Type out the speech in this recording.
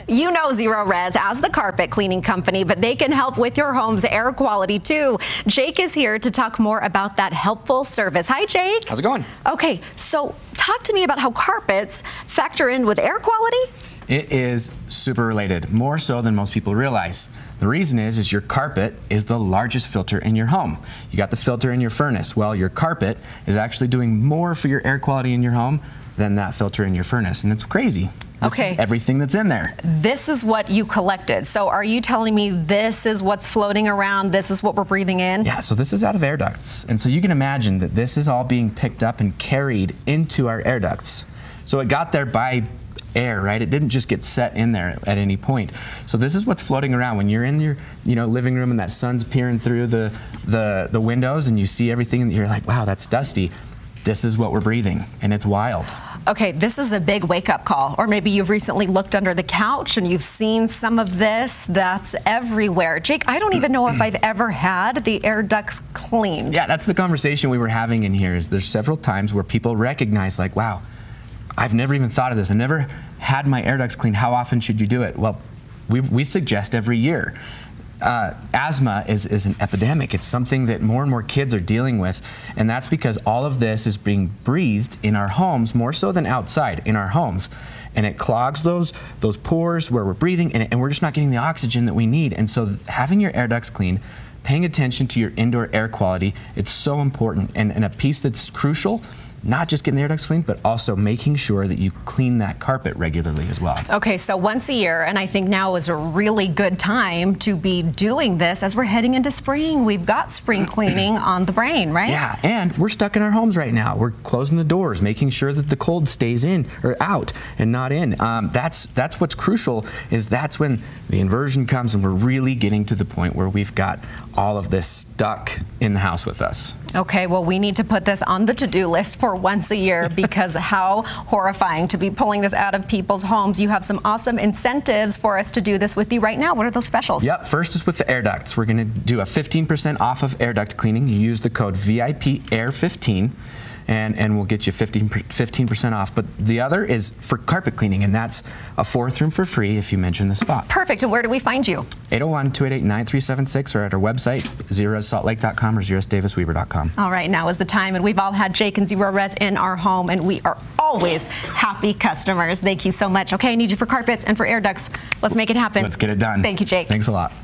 You know Zerorez as the carpet cleaning company, but they can help with your home's air quality too. Jake is here to talk more about that helpful service. Hi, Jake. How's it going? Okay, so talk to me about how carpets factor in with air quality. It is super related, more so than most people realize. The reason is your carpet is the largest filter in your home. You got the filter in your furnace. Well, your carpet is actually doing more for your air quality in your home than that filter in your furnace, and it's crazy. This is everything that's in there. This is what you collected. So are you telling me this is what's floating around, this is what we're breathing in? Yeah, so this is out of air ducts. And so you can imagine that this is all being picked up and carried into our air ducts. So it got there by air, right? It didn't just get set in there at any point. So this is what's floating around when you're in your living room and that sun's peering through the windows and you see everything and you're like, wow, that's dusty. This is what we're breathing, and it's wild. Okay, this is a big wake-up call. Or maybe you've recently looked under the couch and you've seen some of this that's everywhere. Jake, I don't even know if I've ever had the air ducts cleaned. Yeah, that's the conversation we were having in here. Is there's several times where people recognize, like, wow, I've never even thought of this. I never had my air ducts cleaned. How often should you do it? Well, we suggest every year. Asthma is an epidemic. It's something that more and more kids are dealing with, and that's because all of this is being breathed in our homes more so than outside in our homes, and it clogs those pores where we're breathing, and we're just not getting the oxygen that we need. And so having your air ducts clean, paying attention to your indoor air quality, it's so important, and a piece that's crucial, not just getting the air ducts cleaned, but also making sure that you clean that carpet regularly as well. Okay, so once a year, and I think now is a really good time to be doing this as we're heading into spring. We've got spring cleaning on the brain, right? Yeah, and we're stuck in our homes right now. We're closing the doors, making sure that the cold stays in or out and not in. That's what's crucial, is that's when the inversion comes and we're really getting to the point where we've got all of this stuck in the house with us. Okay, well, we need to put this on the to-do list for once a year, because how horrifying to be pulling this out of people's homes. You have some awesome incentives for us to do this with you right now. What are those specials? Yep, first is with the air ducts. We're going to do a 15% off of air duct cleaning. You use the code VIPAIR15. And we'll get you 15% off. But the other is for carpet cleaning, and that's a 4th room for free if you mention the spot. Perfect. And where do we find you? 801-288-9376, or at our website, ZerorezSaltLake.com or ZerorezDavisWeber.com. All right, now is the time, and we've all had Jake and Zerorez in our home, and we are always happy customers. Thank you so much. Okay, I need you for carpets and for air ducts. Let's make it happen. Let's get it done. Thank you, Jake. Thanks a lot.